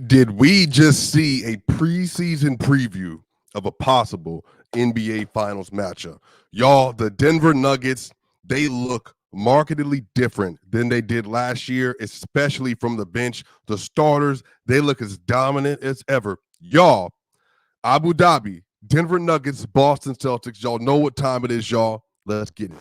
Did we just see a preseason preview of a possible NBA Finals matchup? Y'all, the Denver Nuggets, they look markedly different than they did last year, especially from the bench. The starters, they look as dominant as ever. Y'all, Abu Dhabi, Denver Nuggets, Boston Celtics. Y'all know what time it is, y'all. Let's get it.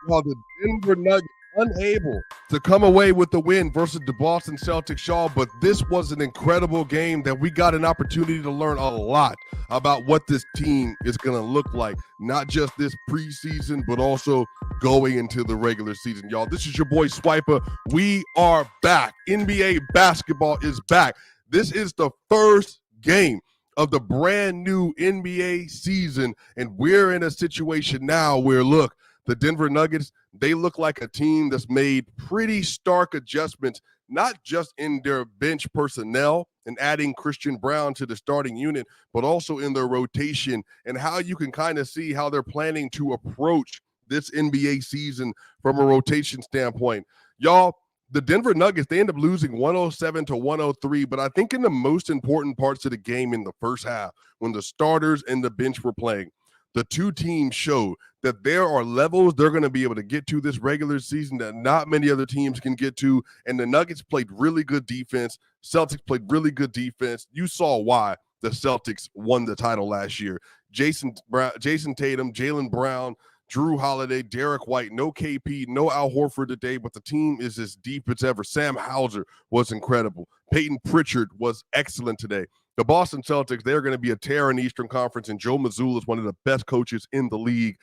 While the Denver Nuggets unable to come away with the win versus the Boston Celtics, y'all, but this was an incredible game that we got an opportunity to learn a lot about what this team is going to look like, not just this preseason, but also going into the regular season, y'all. This is your boy Swipa. We are back. NBA basketball is back. This is the first game of the brand new NBA season, and we're in a situation now where, look, the Denver Nuggets, they look like a team that's made pretty stark adjustments, not just in their bench personnel and adding Christian Brown to the starting unit, but also in their rotation and how you can kind of see how they're planning to approach this NBA season from a rotation standpoint. Y'all, the Denver Nuggets, they end up losing 107 to 103, but I think in the most important parts of the game in the first half, when the starters and the bench were playing, the two teams show that there are levels they're going to be able to get to this regular season that not many other teams can get to. And the Nuggets played really good defense. Celtics played really good defense. You saw why the Celtics won the title last year. Jason Tatum, Jaylen Brown, Drew Holiday, Derek White, no KP, no Al Horford today, but the team is as deep as ever. Sam Hauser was incredible. Peyton Pritchard was excellent today. The Boston Celtics, they're going to be a tear in the Eastern Conference, and Joe Mazzulla is one of the best coaches in the league.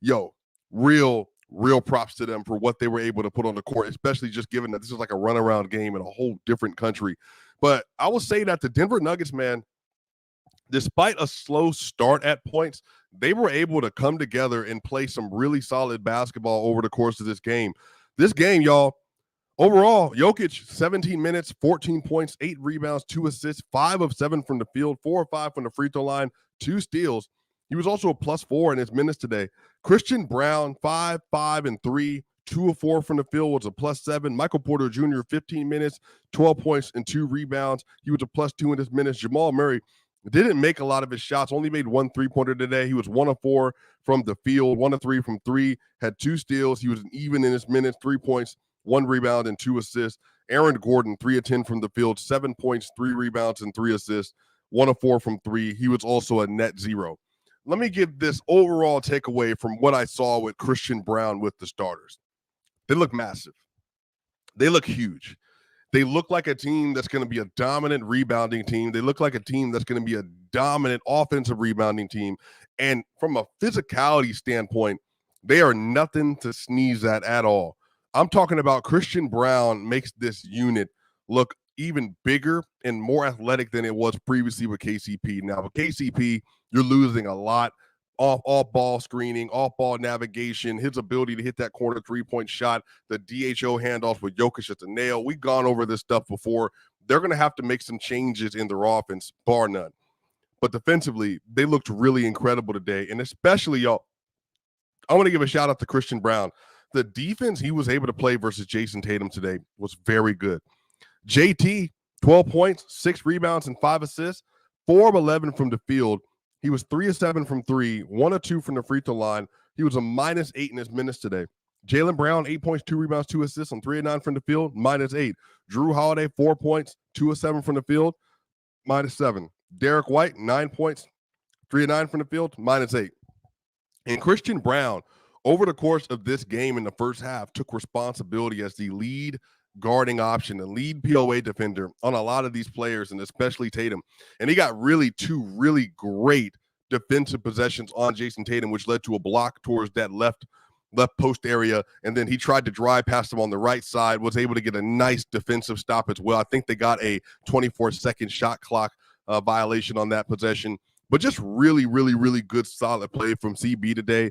Yo, real props to them for what they were able to put on the court, especially just given that this is like a runaround game in a whole different country. But I will say that the Denver Nuggets, man, despite a slow start at points, they were able to come together and play some really solid basketball over the course of this game. This game, y'all, overall, Jokic, 17 minutes, 14 points, 8 rebounds, 2 assists, 5 of 7 from the field, 4 of 5 from the free throw line, 2 steals. He was also a +4 in his minutes today. Christian Brown, 5, 5, and 3, 2 of 4 from the field, was a +7. Michael Porter Jr., 15 minutes, 12 points, and 2 rebounds. He was a +2 in his minutes. Jamal Murray didn't make a lot of his shots, only made 1 3-pointer today. He was 1 of 4 from the field, 1 of 3 from 3, had 2 steals. He was even in his minutes, 3 points, 1 rebound, and 2 assists. Aaron Gordon, 3 of 10 from the field, 7 points, 3 rebounds, and 3 assists, 1 of 4 from 3. He was also a net zero. Let me give this overall takeaway from what I saw with Christian Brown with the starters. They look massive. They look huge. They look like a team that's going to be a dominant rebounding team. They look like a team that's going to be a dominant offensive rebounding team. And from a physicality standpoint, they are nothing to sneeze at all. I'm talking about Christian Brown makes this unit look even bigger and more athletic than it was previously with KCP. Now, with KCP, you're losing a lot off ball screening, off ball navigation, his ability to hit that corner 3-point shot, the DHO handoffs with Jokic at the nail. We've gone over this stuff before. They're going to have to make some changes in their offense, bar none. But defensively, they looked really incredible today. And especially, y'all, I want to give a shout out to Christian Brown. The defense he was able to play versus Jason Tatum today was very good. JT, 12 points, 6 rebounds, and 5 assists, 4 of 11 from the field. He was 3 of 7 from 3, 1 of 2 from the free throw line. He was a -8 in his minutes today. Jaylen Brown, 8 points, 2 rebounds, 2 assists on 3 of 9 from the field, -8. Drew Holiday, 4 points, 2 of 7 from the field, -7. Derek White, 9 points, 3 of 9 from the field, -8. And Christian Brown, over the course of this game in the first half, took responsibility as the lead guarding option, the lead POA defender on a lot of these players, and especially Tatum. And he got really 2 really great defensive possessions on Jason Tatum, which led to a block towards that left post area. And then he tried to drive past him on the right side, was able to get a nice defensive stop as well. I think they got a 24-second shot clock violation on that possession. But just really good, solid play from CB today.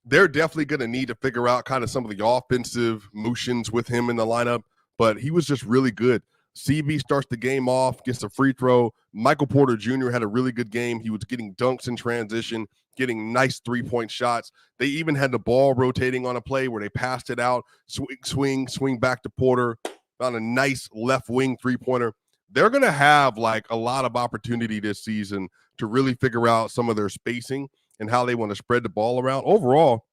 They're definitely going to need to figure out kind of some of the offensive motions with him in the lineup, but he was just really good. CB starts the game off, gets a free throw. Michael Porter Jr. had a really good game. He was getting dunks in transition, getting nice three-point shots. They even had the ball rotating on a play where they passed it out, swing back to Porter on a nice left wing three-pointer. They're going to have like a lot of opportunity this season to really figure out some of their spacing and how they want to spread the ball around. Overall,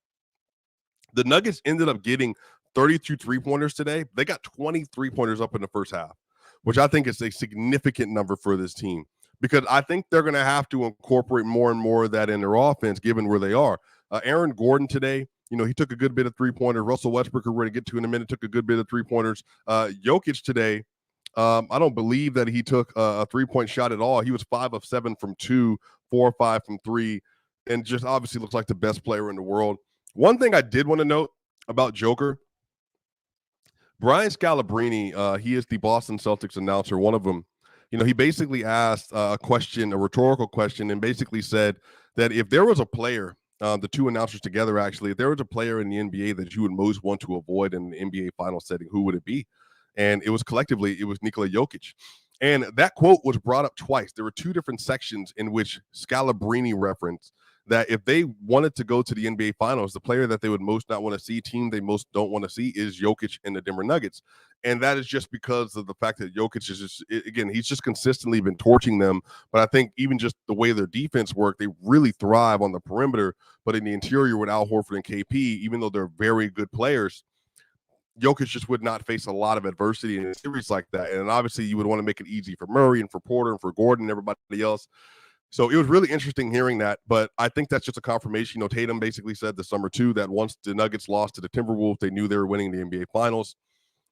the Nuggets ended up getting 32 three-pointers today. They got 20 three-pointers up in the first half, which I think is a significant number for this team because I think they're going to have to incorporate more and more of that in their offense given where they are. Aaron Gordon today, he took a good bit of three-pointers. Russell Westbrook, who we're going to get to in a minute, took a good bit of three-pointers. Jokic today, I don't believe that he took a three-point shot at all. He was 5 of 7 from 2, 4 or 5 from 3, and just obviously looks like the best player in the world. One thing I did want to note about Joker, Brian Scalabrine, he is the Boston Celtics announcer, one of them. He basically asked a rhetorical question, and basically said that if there was a player, the two announcers together actually, if there was a player in the NBA that you would most want to avoid in the NBA final setting, who would it be? And it was Nikola Jokic. And that quote was brought up twice. There were two different sections in which Scalabrine referenced that if they wanted to go to the NBA Finals, the player that they would most not want to see, team they most don't want to see, is Jokic and the Denver Nuggets. And that is just because of the fact that Jokic is just, again, he's just consistently been torching them. But I think even just the way their defense work, they really thrive on the perimeter. But in the interior with Al Horford and KP, even though they're very good players, Jokic just would not face a lot of adversity in a series like that. And obviously you would want to make it easy for Murray and for Porter and for Gordon and everybody else. So it was really interesting hearing that, but I think that's just a confirmation. Tatum basically said this summer too that once the Nuggets lost to the Timberwolves, they knew they were winning the NBA Finals.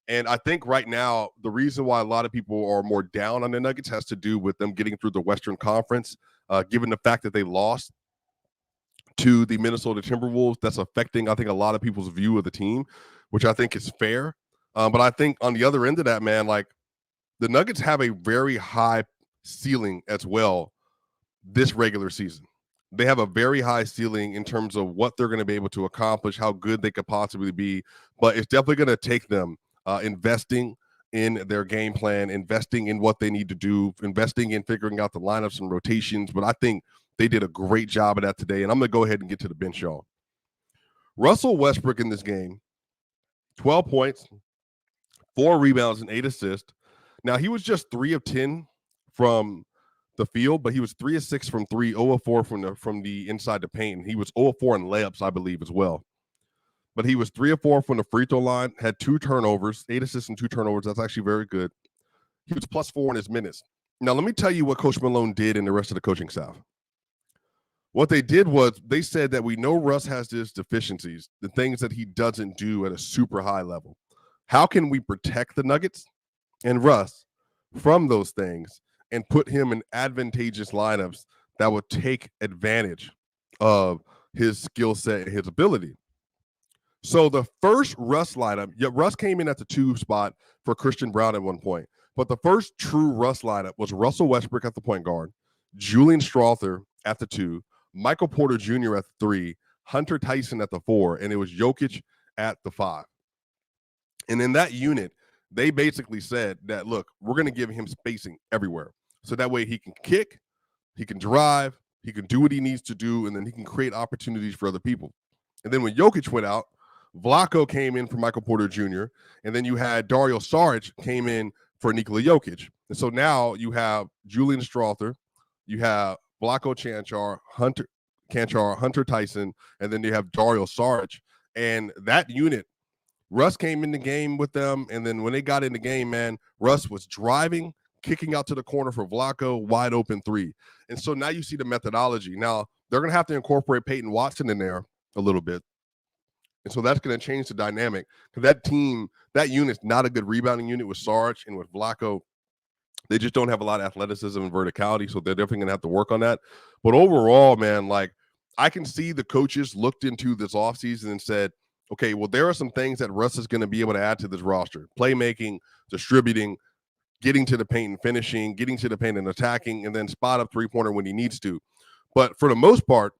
And I think right now the reason why a lot of people are more down on the Nuggets has to do with them getting through the Western Conference, given the fact that they lost to the Minnesota Timberwolves. That's affecting, I think, a lot of people's view of the team, which I think is fair. But I think on the other end of that, man, like the Nuggets have a very high ceiling as well. This regular season, they have a very high ceiling in terms of what they're going to be able to accomplish, how good they could possibly be. But it's definitely going to take them investing in their game plan, investing in what they need to do, investing in figuring out the lineups and rotations. But I think they did a great job of that today. And I'm going to go ahead and get to the bench, y'all. Russell Westbrook in this game, 12 points, 4 rebounds, and 8 assists. Now, he was just 3 of 10 from the field, but he was 3 of 6 from 3, 0 of 4 from the inside the paint. He was 0 of 4 in layups, I believe, as well. But he was 3 of 4 from the free throw line, had 2 turnovers, 8 assists and 2 turnovers. That's actually very good. He was +4 in his minutes. Now, let me tell you what Coach Malone did and the rest of the coaching staff. What they did was they said that we know Russ has his deficiencies, the things that he doesn't do at a super high level. How can we protect the Nuggets and Russ from those things and put him in advantageous lineups that would take advantage of his skill set and his ability? So the first Russ lineup, Russ came in at the 2 spot for Christian Brown at one point. But the first true Russ lineup was Russell Westbrook at the point guard, Julian Strawther at the 2, Michael Porter Jr. at the 3, Hunter Tyson at the 4, and it was Jokic at the 5. And in that unit, they basically said that, look, we're going to give him spacing everywhere. So that way he can kick, he can drive, he can do what he needs to do, and then he can create opportunities for other people. And then when Jokic went out, Vlaco came in for Michael Porter Jr., and then you had Dario Saric came in for Nikola Jokic. And so now you have Julian Strawther, you have Vlaco Hunter Tyson, and then you have Dario Saric. And that unit, Russ came in the game with them, and then when they got in the game, man, Russ was driving, kicking out to the corner for Vlaco, wide open 3. And so now you see the methodology. Now, they're going to have to incorporate Peyton Watson in there a little bit. And so that's going to change the dynamic because that unit's not a good rebounding unit with Sarge and with Vlaco. They just don't have a lot of athleticism and verticality, so they're definitely going to have to work on that. But overall, man, like I can see the coaches looked into this offseason and said, okay, well, there are some things that Russ is going to be able to add to this roster. Playmaking, distributing, getting to the paint and finishing, getting to the paint and attacking, and then spot up three-pointer when he needs to. But for the most part,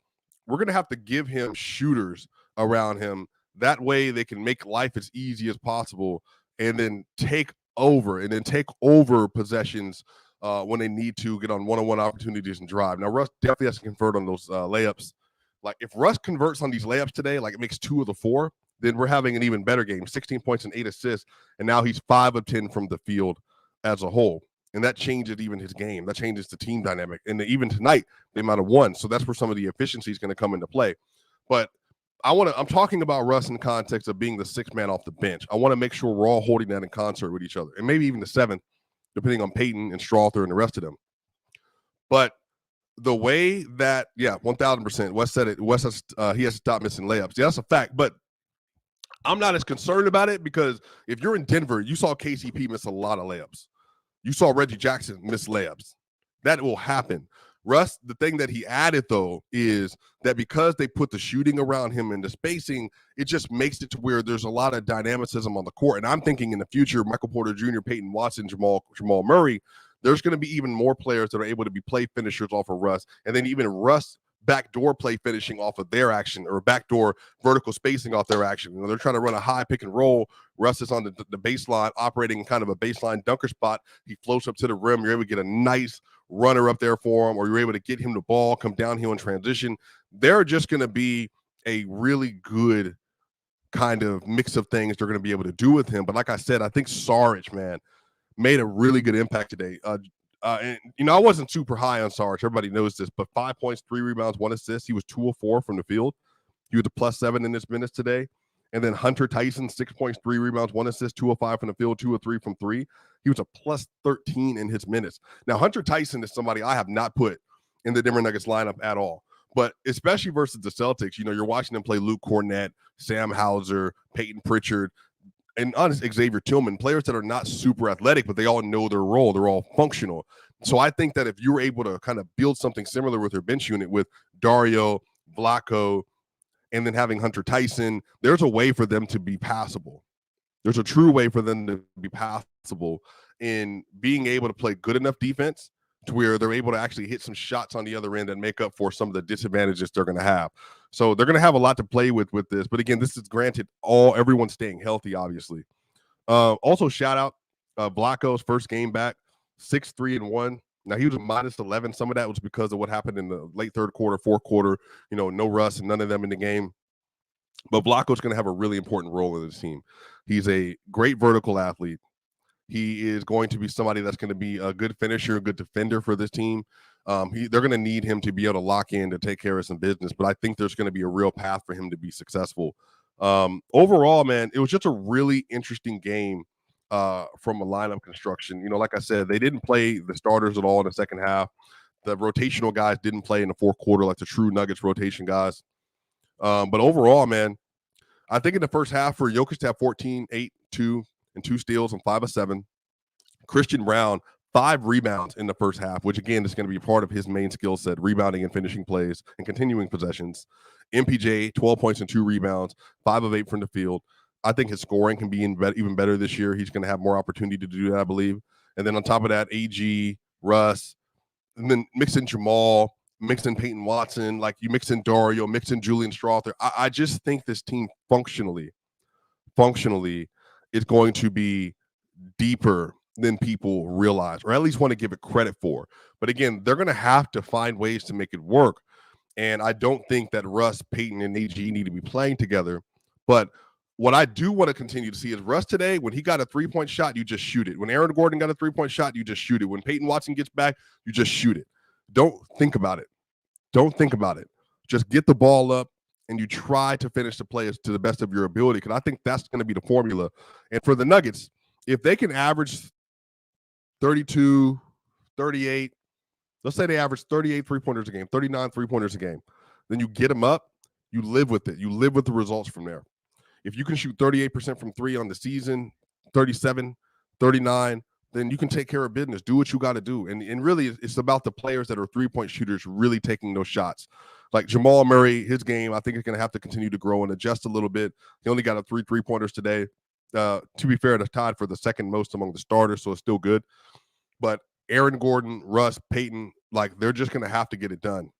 we're going to have to give him shooters around him. That way they can make life as easy as possible and then take over and then take over possessions when they need to get on one-on-one opportunities and drive. Now, Russ definitely has to convert on those layups. Like, if Russ converts on these layups today, like it makes 2 of the 4, then we're having an even better game. 16 points and 8 assists, and now he's 5 of 10 from the field as a whole. And that changes even his game. That changes the team dynamic. And even tonight, they might have won. So that's where some of the efficiency is going to come into play. But I'm talking about Russ in the context of being the 6th man off the bench. I want to make sure we're all holding that in concert with each other, and maybe even the 7th, depending on Peyton and Strawther and the rest of them. But the way that, 1,000%, Wes said it. Wes has, he has to stop missing layups. Yeah, that's a fact. But I'm not as concerned about it, because if you're in Denver, you saw KCP miss a lot of layups. You saw Reggie Jackson miss layups. That will happen. Russ, the thing that he added, though, is that because they put the shooting around him and the spacing, it just makes it to where there's a lot of dynamicism on the court. And I'm thinking in the future, Michael Porter Jr., Peyton Watson, Jamal Murray, there's going to be even more players that are able to be play finishers off of Russ. And then even Russ backdoor play finishing off of their action, or backdoor vertical spacing off their action. You know, they're trying to run a high pick and roll. Russ is on the baseline, operating in kind of a baseline dunker spot. He floats up to the rim. You're able to get a nice runner up there for him, or you're able to get him the ball, come downhill in transition. They're just going to be a really good kind of mix of things they're going to be able to do with him. But like I said, I think Saric, man, made a really good impact today. And, you know, I wasn't super high on Sarge. Everybody knows this, but 5 points, 3 rebounds, 1 assist. He was 2 of 4 from the field. He was a +7 in his minutes today. And then Hunter Tyson, 6 points, 3 rebounds, 1 assist, 2 of 5 from the field, 2 of 3 from 3. He was a +13 in his minutes. Now, Hunter Tyson is somebody I have not put in the Denver Nuggets lineup at all. But especially versus the Celtics, you know, you're watching them play Luke Cornett, Sam Hauser, Peyton Pritchard, and honestly, Xavier Tillman, players that are not super athletic, but they all know their role. They're all functional. So I think that if you were able to kind of build something similar with your bench unit with Dario, Vlaco, and then having Hunter Tyson, there's a way for them to be passable. There's a true way for them to be passable in being able to play good enough defense to where they're able to actually hit some shots on the other end and make up for some of the disadvantages they're going to have. So they're going to have a lot to play with this. But again, this is granted everyone staying healthy, obviously. Also, shout out Vlaco's first game back, 6-3-1. Now, he was a -11. Some of that was because of what happened in the late third quarter, fourth quarter. You know, no Russ and none of them in the game. But Vlaco's going to have a really important role in this team. He's a great vertical athlete. He is going to be somebody that's going to be a good finisher, a good defender for this team. They're going to need him to be able to lock in to take care of some business, but I think there's going to be a real path for him to be successful. Overall, man, it was just a really interesting game from a lineup construction. You know, like I said, they didn't play the starters at all in the second half. The rotational guys didn't play in the fourth quarter like the true Nuggets rotation guys. But overall, man, I think in the first half for Jokic to have 14, 8, 2, and 2 steals and 5 of 7. Christian Brown, 5 rebounds in the first half, which again is going to be part of his main skill set, rebounding and finishing plays and continuing possessions. MPJ, 12 points and 2 rebounds, 5 of 8 from the field. I think his scoring can be even better this year. He's going to have more opportunity to do that, I believe. And then on top of that, AG, Russ, and then mix in Jamal, mix in Peyton Watson, like you mix in Dario, mix in Julian Strawther. I just think this team functionally is going to be deeper than people realize, or at least want to give it credit for. But again, they're going to have to find ways to make it work. And I don't think that Russ, Peyton, and AG need to be playing together. But what I do want to continue to see is Russ today, when he got a 3-point shot, you just shoot it. When Aaron Gordon got a 3-point shot, you just shoot it. When Peyton Watson gets back, you just shoot it. Don't think about it. Don't think about it. Just get the ball up and you try to finish the play to the best of your ability, because I think that's going to be the formula. And for the Nuggets, if they can average 32, 38, let's say they average 38 3-pointers a game, 39 3-pointers a game, then you get them up, you live with it. You live with the results from there. If you can shoot 38% from 3 on the season, 37, 39, then you can take care of business. Do what you got to do. And really, it's about the players that are 3-point shooters really taking those shots. Like Jamal Murray, his game, I think, is going to have to continue to grow and adjust a little bit. He only got 3 3-pointers today. To be fair, they're tied for the second most among the starters, so it's still good. But Aaron Gordon, Russ, Peyton, like, they're just going to have to get it done.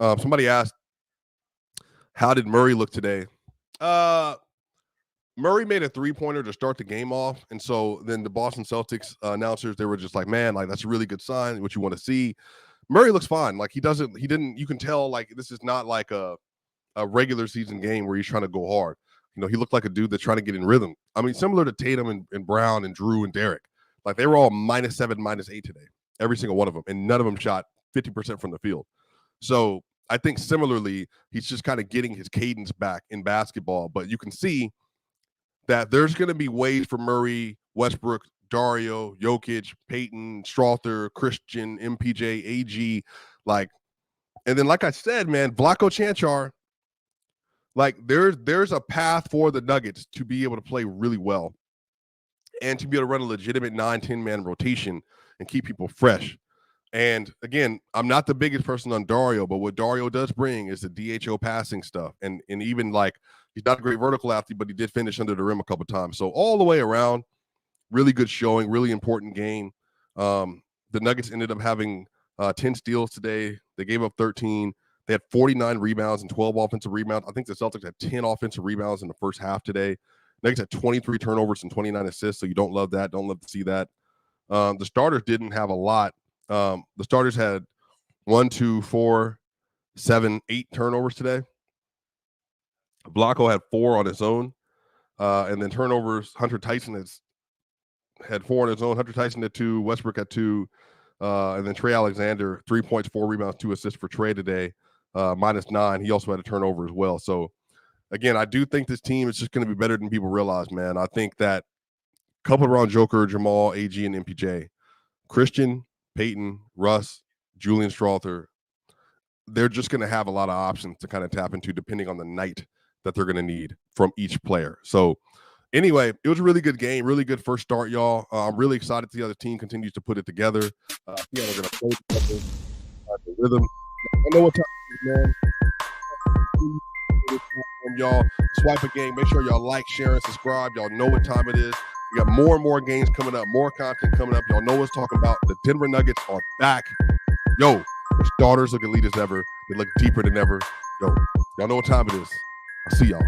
Somebody asked, how did Murray look today? Murray made a three-pointer to start the game off, and so then the Boston Celtics announcers, they were just like, man, like, that's a really good sign, what you want to see. Murray looks fine. Like, he didn't, you can tell, like, this is not like a regular season game where he's trying to go hard. You know, he looked like a dude that's trying to get in rhythm. I mean, similar to Tatum and Brown and Drew and Derek. Like, they were all -7, -8 today, every single one of them, and none of them shot 50% from the field. So I think similarly, he's just kind of getting his cadence back in basketball, but you can see that there's going to be ways for Murray, Westbrook, Dario, Jokic, Peyton, Strother, Christian, MPJ, AG, like, and then like I said, man, Vlatko Čančar, like there's a path for the Nuggets to be able to play really well and to be able to run a legitimate 9-10 man rotation and keep people fresh. And again, I'm not the biggest person on Dario, but what Dario does bring is the DHO passing stuff. And even like, he's not a great vertical athlete, but he did finish under the rim a couple of times. So all the way around, really good showing, really important game. The Nuggets ended up having 10 steals today. They gave up 13. They had 49 rebounds and 12 offensive rebounds. I think the Celtics had 10 offensive rebounds in the first half today. Nuggets had 23 turnovers and 29 assists, so you don't love that. Don't love to see that. The starters didn't have a lot. The starters had 1, 2, 4, 7, 8 turnovers today. Vlatko had 4 on his own. And then turnovers, Hunter Tyson had 4 on his own. Hunter Tyson had 2. Westbrook had 2. And then Trey Alexander, 3 points, 4 rebounds, 2 assists for Trey today, -9. He also had a turnover as well. So, again, I do think this team is just going to be better than people realize, man. I think that coupled around Joker, Jamal, AG, and MPJ, Christian, Peyton, Russ, Julian Strother, they're just going to have a lot of options to kind of tap into depending on the night that they're going to need from each player. So, anyway, it was a really good game, really good first start, y'all. I'm really excited to see how the team continues to put it together. Yeah, they're going to play together, the rhythm. I know what time it is, man. Y'all, Swipa gang. Make sure y'all like, share, and subscribe. Y'all know what time it is. We got more and more games coming up, more content coming up. Y'all know what's talking about. The Denver Nuggets are back. Yo, the starters look elite as ever. They look deeper than ever. Yo, y'all know what time it is. I'll see y'all.